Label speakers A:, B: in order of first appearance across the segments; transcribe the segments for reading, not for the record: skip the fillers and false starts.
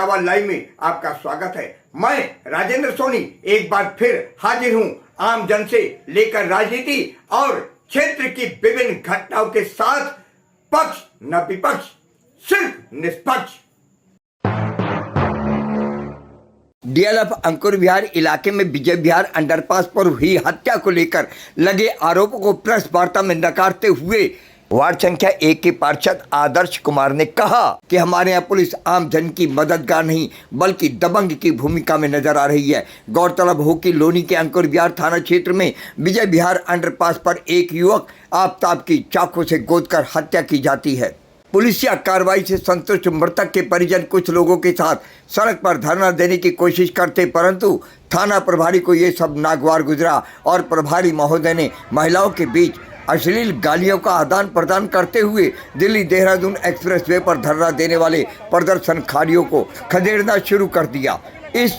A: Etawah live में आपका स्वागत है। मैं राजेंद्र सोनी एक बार फिर हाजिर हूं आम जन से लेकर राजनीति और क्षेत्र की विभिन्न घटनाओं के साथ। पक्ष न विपक्ष, सिर्फ निष्पक्ष। डीएलएफ अंकुर विहार इलाके में विजय विहार अंडरपास पर हुई हत्या को लेकर लगे आरोपों को प्रेस वार्ता में नकारते हुए वार्ड संख्या 1 के पार्षद आदर्श कुमार ने कहा कि हमारे यहाँ पुलिस आम जन की मददगार नहीं बल्कि दबंग की भूमिका में नजर आ रही है। गौरतलब हो कि लोनी के अंकुर विहार थाना क्षेत्र में विजय विहार अंडरपास पर एक युवक आफताब की चाकू से गोदकर हत्या की जाती है। पुलिसिया कार्रवाई से संतुष्ट मृतक के परिजन कुछ लोगों के साथ सड़क पर धरना देने की कोशिश करते, परंतु थाना प्रभारी को ये सब नागवार गुजरा और प्रभारी महोदय ने महिलाओं के बीच अश्लील गालियों का आदान प्रदान करते हुए दिल्ली देहरादून एक्सप्रेसवे पर धरना देने वाले प्रदर्शनकारियों को खदेड़ना शुरू कर दिया। इस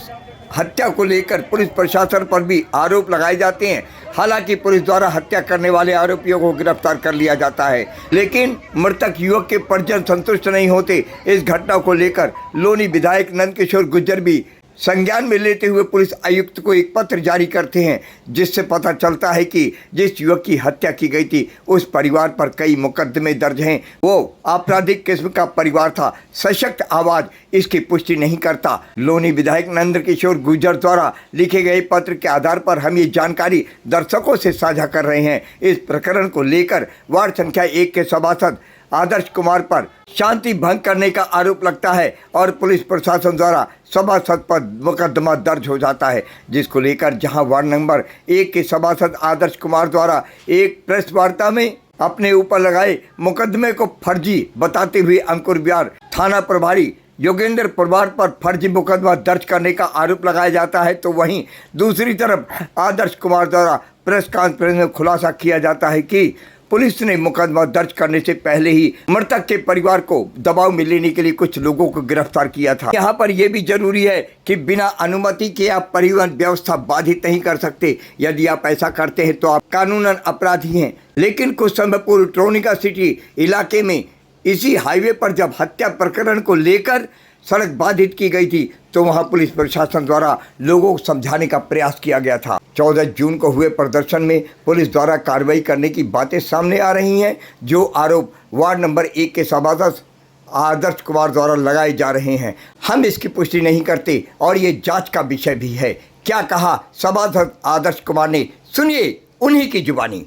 A: हत्या को लेकर पुलिस प्रशासन पर भी आरोप लगाए जाते हैं। हालांकि पुलिस द्वारा हत्या करने वाले आरोपियों को गिरफ्तार कर लिया जाता है, लेकिन मृतक युवक के परिजन संतुष्ट नहीं होते। इस घटना को लेकर लोनी विधायक नंदकिशोर गुर्जर भी संज्ञान में लेते हुए पुलिस आयुक्त को एक पत्र जारी करते हैं, जिससे पता चलता है कि जिस युवक की हत्या की गई थी उस परिवार पर कई मुकदमे दर्ज हैं। वो आपराधिक किस्म का परिवार था। सशक्त आवाज इसकी पुष्टि नहीं करता। लोनी विधायक नंदकिशोर गुर्जर द्वारा लिखे गए पत्र के आधार पर हम ये जानकारी दर्शकों से साझा कर रहे हैं। इस प्रकरण को लेकर वार्ड संख्या 1 के सभासद आदर्श कुमार पर शांति भंग करने का आरोप लगता है और पुलिस प्रशासन द्वारा सभासद पर मुकदमा दर्ज हो जाता है, जिसको लेकर जहां वार्ड नंबर 1 के सभासद आदर्श कुमार द्वारा एक प्रेस वार्ता में अपने ऊपर लगाए मुकदमे को फर्जी बताते हुए अंकुर विहार थाना प्रभारी योगेंद्र पवार पर फर्जी मुकदमा दर्ज करने का आरोप लगाया जाता है, तो वहीं दूसरी तरफ आदर्श कुमार द्वारा प्रेस कॉन्फ्रेंस में खुलासा किया जाता है कि पुलिस ने मुकदमा दर्ज करने से पहले ही मृतक के परिवार को दबाव में लेने के लिए कुछ लोगों को गिरफ्तार किया था। यहाँ पर यह भी जरूरी है कि बिना अनुमति के आप परिवहन व्यवस्था बाधित नहीं कर सकते। यदि आप ऐसा करते हैं तो आप कानूनन अपराधी हैं। लेकिन कुछ समय पूर्व ट्रोनिका सिटी इलाके में इसी हाईवे पर जब हत्या प्रकरण को लेकर सड़क बाधित की गई थी तो वहां पुलिस प्रशासन द्वारा लोगों को समझाने का प्रयास किया गया था। 14 जून को हुए प्रदर्शन में पुलिस द्वारा कार्रवाई करने की बातें सामने आ रही हैं, जो आरोप वार्ड नंबर 1 के सभासद आदर्श कुमार द्वारा लगाए जा रहे हैं। हम इसकी पुष्टि नहीं करते और ये जांच का विषय भी है। क्या कहा सभासद आदर्श कुमार ने, सुनिए उन्हीं की जुबानी।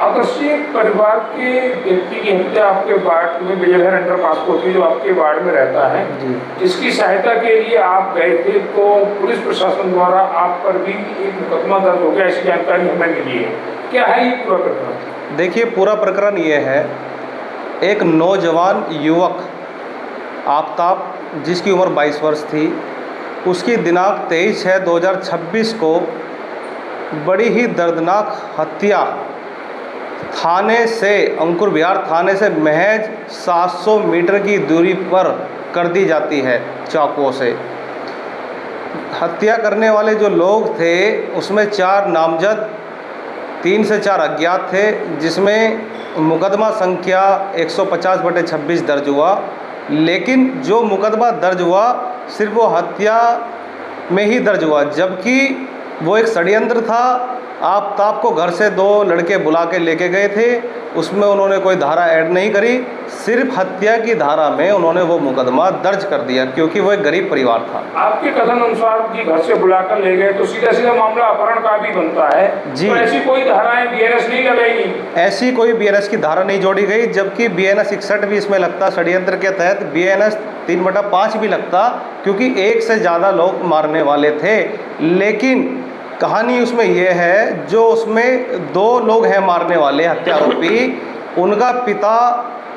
B: आदर्शीय परिवार के व्यक्ति की हत्या आपके वार्ड में विजय विहार अंडरपास को थी, जो आपके वार्ड में रहता है, जिसकी सहायता के लिए आप गए थे, तो पुलिस प्रशासन द्वारा आप पर भी एक मुकदमा दर्ज हो गया, ऐसी जानकारी हमें मिली है। क्या है ये पूरा प्रकरण?
C: देखिए, पूरा प्रकरण ये है, एक नौजवान युवक आफताब जिसकी उम्र 22 वर्ष थी, उसकी दिनांक 23/6/2026 को बड़ी ही दर्दनाक हत्या थाने से अंकुर विहार थाने से महज 700 मीटर की दूरी पर कर दी जाती है चाकुओं से। हत्या करने वाले जो लोग थे उसमें 4 नामजद 3 से 4 अज्ञात थे, जिसमें मुकदमा संख्या 150/26 दर्ज हुआ। लेकिन जो मुकदमा दर्ज हुआ सिर्फ वो हत्या में ही दर्ज हुआ, जबकि वो एक षड्यंत्र था। आफताब को घर से 2 लड़के बुला के लेके गए थे, उसमें उन्होंने कोई धारा ऐड नहीं करी, सिर्फ हत्या की धारा में उन्होंने वो मुकदमा दर्ज कर दिया, क्योंकि वो एक गरीब परिवार था।
B: आपके कथन अनुसार कि घर से बुलाकर ले गए तो सीधा सीधा मामला अपहरण का भी बनता है जी। तो ऐसी कोई धाराएं बीएनएस नहीं लगाई? ऐसी
C: कोई बीएनएस की धारा नहीं जोड़ी गई, जबकि बीएनएस 61 भी इसमें लगता। षड्यंत्र के तहत बीएनएस 3/5 भी लगता, क्योंकि 1 से ज़्यादा लोग मारने वाले थे। लेकिन कहानी उसमें यह है, जो उसमें 2 लोग हैं मारने वाले हत्या आरोपी, उनका पिता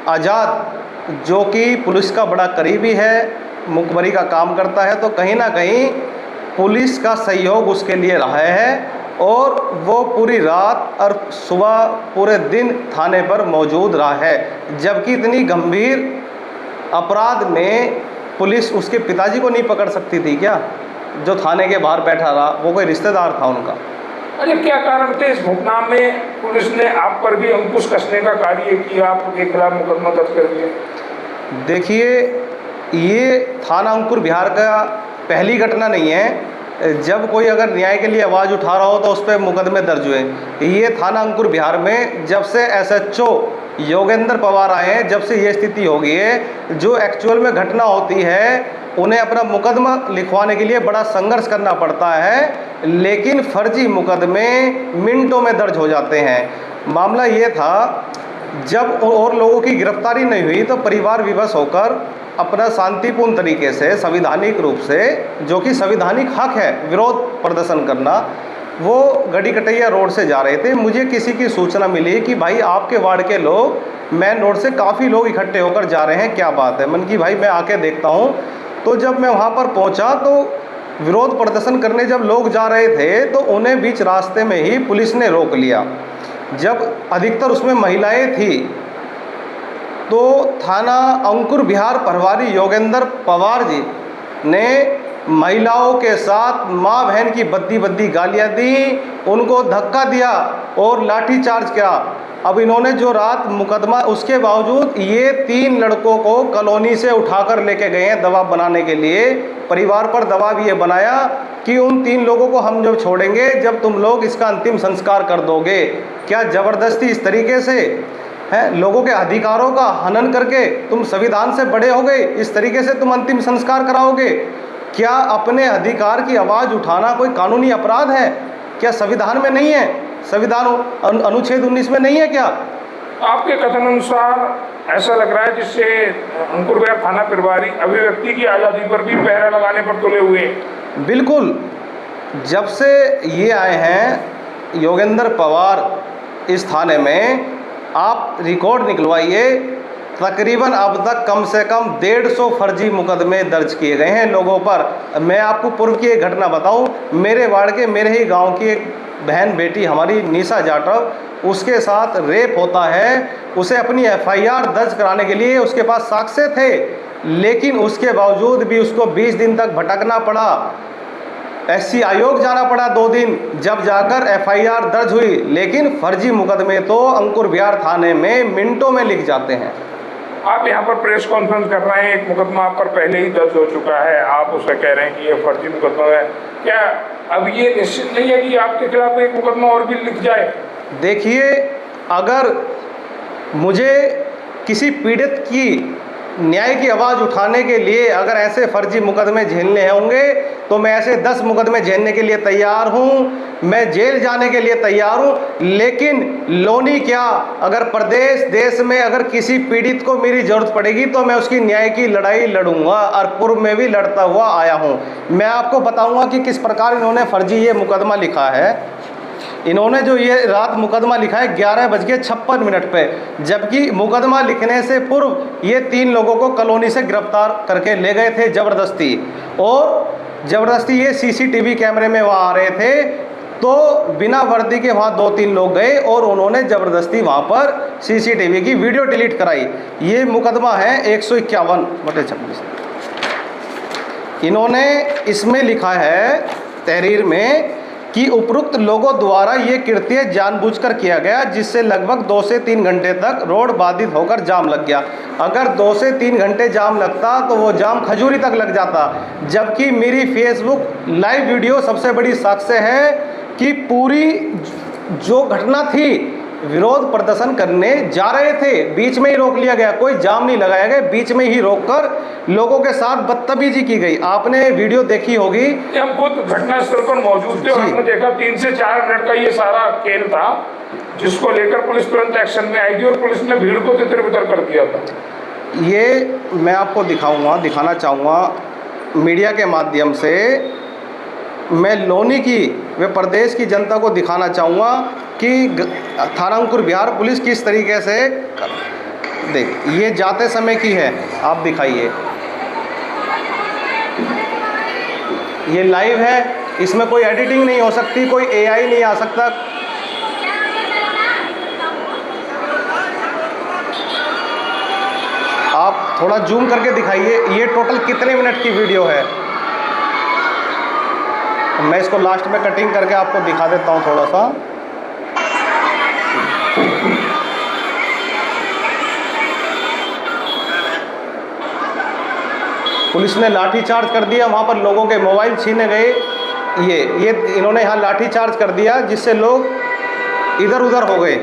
C: आज़ाद, जो कि पुलिस का बड़ा करीबी है, मुखबरी का काम करता है, तो कहीं ना कहीं पुलिस का सहयोग उसके लिए रहा है और वो पूरी रात और सुबह पूरे दिन थाने पर मौजूद रहा है। जबकि इतनी गंभीर अपराध में पुलिस उसके पिताजी को नहीं पकड़ सकती थी क्या, जो थाने के बाहर बैठा रहा? वो कोई रिश्तेदार था उनका।
B: अरे क्या कारण थे इस घटना में? पुलिस ने आप पर भी अंकुश कसने का कार्य किया, आपके खिलाफ मुकदमा दर्ज कर दिया।
C: देखिए, ये थाना अंकुर विहार का पहली घटना नहीं है। जब कोई अगर न्याय के लिए आवाज़ उठा रहा हो तो उस पर मुकदमे दर्ज हुए। ये थाना अंकुर विहार में जब से SHO योगेंद्र पवार आए हैं, जब से ये स्थिति हो गई है। जो एक्चुअल में घटना होती है उन्हें अपना मुकदमा लिखवाने के लिए बड़ा संघर्ष करना पड़ता है, लेकिन फर्जी मुकदमे मिनटों में दर्ज हो जाते हैं। मामला ये था, जब और लोगों की गिरफ्तारी नहीं हुई तो परिवार विवश होकर अपना शांतिपूर्ण तरीके से, संवैधानिक रूप से, जो कि संवैधानिक हक है विरोध प्रदर्शन करना, वो गड़ी कटैया रोड से जा रहे थे। मुझे किसी की सूचना मिली कि भाई आपके वार्ड के लोग मेन रोड से काफ़ी लोग इकट्ठे होकर जा रहे हैं, क्या बात है। मन की भाई मैं आके देखता हूँ। तो जब मैं वहाँ पर पहुँचा तो विरोध प्रदर्शन करने जब लोग जा रहे थे तो उन्हें बीच रास्ते में ही पुलिस ने रोक लिया। जब अधिकतर उसमें महिलाएं थी तो थाना अंकुर विहार प्रभारी योगेंद्र पवार जी ने महिलाओं के साथ माँ बहन की बद्दी बद्दी गालियाँ दी, उनको धक्का दिया और लाठीचार्ज किया। अब इन्होंने जो रात मुकदमा, उसके बावजूद ये 3 लड़कों को कॉलोनी से उठाकर लेके गए हैं दबाव बनाने के लिए। परिवार पर दबाव ये बनाया कि उन 3 लोगों को हम जब छोड़ेंगे जब तुम लोग इसका अंतिम संस्कार कर दोगे। क्या ज़बरदस्ती इस तरीके से है, लोगों के अधिकारों का हनन करके तुम संविधान से बड़े हो गए, इस तरीके से तुम अंतिम संस्कार कराओगे? क्या अपने अधिकार की आवाज़ उठाना कोई कानूनी अपराध है? क्या संविधान में नहीं है? संविधान अनुच्छेद 19 में नहीं है क्या?
B: आपके कथन अनुसार ऐसा लग रहा है जिससे अंकुर विहार थाना प्रभारी अभिव्यक्ति की आज़ादी पर भी पहरा लगाने पर तुले हुए।
C: बिल्कुल, जब से ये आए हैं योगेंद्र पवार इस थाने में, आप रिकॉर्ड निकलवाइए, तकरीबन अब तक कम से कम 150 फर्जी मुकदमे दर्ज किए गए हैं लोगों पर। मैं आपको पूर्व की एक घटना बताऊं, मेरे वार्ड के, मेरे ही गांव की एक बहन बेटी हमारी निशा जाटव, उसके साथ रेप होता है। उसे अपनी FIR दर्ज कराने के लिए उसके पास साक्ष्य थे, लेकिन उसके बावजूद भी उसको 20 दिन तक भटकना पड़ा। SC आयोग जाना पड़ा 2 दिन, जब जाकर FIR दर्ज हुई। लेकिन फर्जी मुकदमे तो अंकुर विहार थाने में मिनटों में लिख जाते हैं।
B: आप यहाँ पर प्रेस कॉन्फ्रेंस कर रहे हैं, एक मुकदमा आप पर पहले ही दर्ज हो चुका है, आप उसे कह रहे हैं कि ये फर्जी मुकदमा है। क्या अब ये निश्चित नहीं है कि आपके खिलाफ एक मुकदमा और भी लिख जाए?
C: देखिए, अगर मुझे किसी पीड़ित की न्याय की आवाज़ उठाने के लिए अगर ऐसे फर्जी मुकदमे झेलने होंगे तो मैं ऐसे 10 मुकदमे झेलने के लिए तैयार हूँ, मैं जेल जाने के लिए तैयार हूँ। लेकिन लोनी क्या, अगर प्रदेश देश में अगर किसी पीड़ित को मेरी ज़रूरत पड़ेगी तो मैं उसकी न्याय की लड़ाई लड़ूंगा, और पूर्व में भी लड़ता हुआ आया हूँ। मैं आपको बताऊँगा कि किस प्रकार इन्होंने फर्जी ये मुकदमा लिखा है। इन्होंने जो ये रात मुकदमा लिखा है 11:56 पे, जबकि मुकदमा लिखने से पूर्व ये 3 लोगों को कॉलोनी से गिरफ्तार करके ले गए थे ज़बरदस्ती, और ज़बरदस्ती ये CCTV कैमरे में वहाँ आ रहे थे। तो बिना वर्दी के वहाँ 2-3 लोग गए और उन्होंने ज़बरदस्ती वहाँ पर CCTV की वीडियो डिलीट कराई। ये मुकदमा है 151/26। इन्होंने इसमें लिखा है तहरीर में कि उपरोक्त लोगों द्वारा ये कृत्य जानबूझकर किया गया, जिससे लगभग 2 से 3 घंटे तक रोड बाधित होकर जाम लग गया। अगर 2 से 3 घंटे जाम लगता तो वो जाम खजूरी तक लग जाता। जबकि मेरी फेसबुक लाइव वीडियो सबसे बड़ी साक्ष्य है कि पूरी जो घटना थी, विरोध प्रदर्शन करने जा रहे थे, बीच में ही रोक लिया गया, कोई जाम नहीं लगाया गया, बीच में ही रोककर लोगों के साथ बदतमीजी की गई। आपने वीडियो देखी होगी।
B: हम खुद घटनास्थल पर मौजूद थे और हमने देखा 3 से 4 मिनट का ये सारा खेल था, जिसको लेकर पुलिस तुरंत एक्शन में आई थी और पुलिस ने भीड़ को तितर-बितर कर दिया था।
C: ये मैं आपको दिखाना चाहूँगा मीडिया के माध्यम से। मैं लोनी की व प्रदेश की जनता को दिखाना चाहूँगा कि थाना अंकुर विहार पुलिस किस तरीके से देख, ये जाते समय की है, आप दिखाइए। ये लाइव है, इसमें कोई एडिटिंग नहीं हो सकती, कोई AI नहीं आ सकता। आप थोड़ा जूम करके दिखाइए, ये टोटल कितने मिनट की वीडियो है। मैं इसको लास्ट में कटिंग करके आपको दिखा देता हूँ थोड़ा सा। पुलिस ने लाठी चार्ज कर दिया, वहाँ पर लोगों के मोबाइल छीने गए। ये इन्होंने यहाँ लाठी चार्ज कर दिया जिससे लोग इधर उधर हो गए।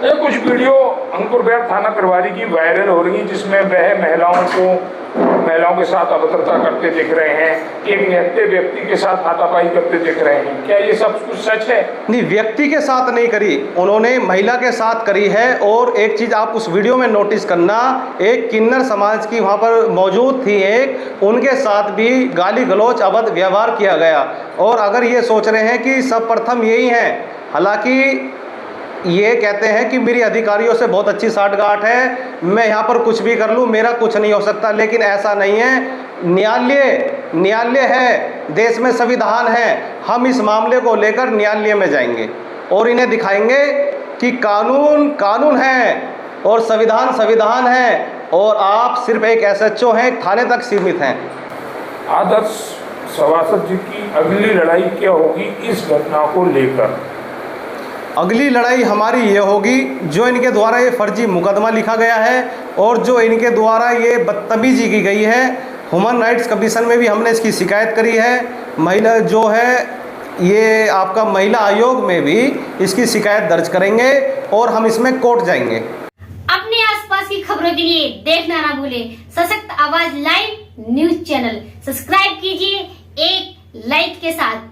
B: ये कुछ वीडियो अंकुर विहार थाना प्रभारी की वायरल हो रही है जिसमें वह महिलाओं के साथ अभद्रता करते दिख रहे हैं, एक निहत्थे व्यक्ति के साथ हाथापाई करते दिख रहे हैं। क्या ये सब कुछ सच है?
C: नहीं, व्यक्ति के साथ नहीं करी, उन्होंने महिला के साथ करी है। और एक चीज़ आप उस वीडियो में नोटिस करना, एक किन्नर समाज की वहाँ पर मौजूद थी, एक उनके साथ भी गाली गलौज अभद्र व्यवहार किया गया। और अगर ये सोच रहे हैं कि सब प्रथम यही हैं, हालांकि ये कहते हैं कि मेरी अधिकारियों से बहुत अच्छी साठगांठ है, मैं यहाँ पर कुछ भी कर लूँ, मेरा कुछ नहीं हो सकता, लेकिन ऐसा नहीं है। न्यायालय है, देश में संविधान है। हम इस मामले को लेकर न्यायालय में जाएंगे और इन्हें दिखाएंगे कि कानून है और संविधान है, और आप सिर्फ एक SHO हैं, एक थाने तक सीमित हैं।
B: आदर्श सभासद जी की अगली लड़ाई क्या होगी इस घटना को लेकर?
C: अगली लड़ाई हमारी ये होगी, जो इनके द्वारा ये फर्जी मुकदमा लिखा गया है और जो इनके द्वारा ये बदतमीजी की गई है, ह्यूमन राइट्स कमीशन में भी हमने इसकी शिकायत करी है। महिला जो है ये आपका महिला आयोग में भी इसकी शिकायत दर्ज करेंगे और हम इसमें कोर्ट जाएंगे।
D: अपने आसपास की खबरों के लिए देखना ना भूलें सशक्त आवाज लाइव न्यूज चैनल। सब्सक्राइब कीजिए एक लाइक के साथ।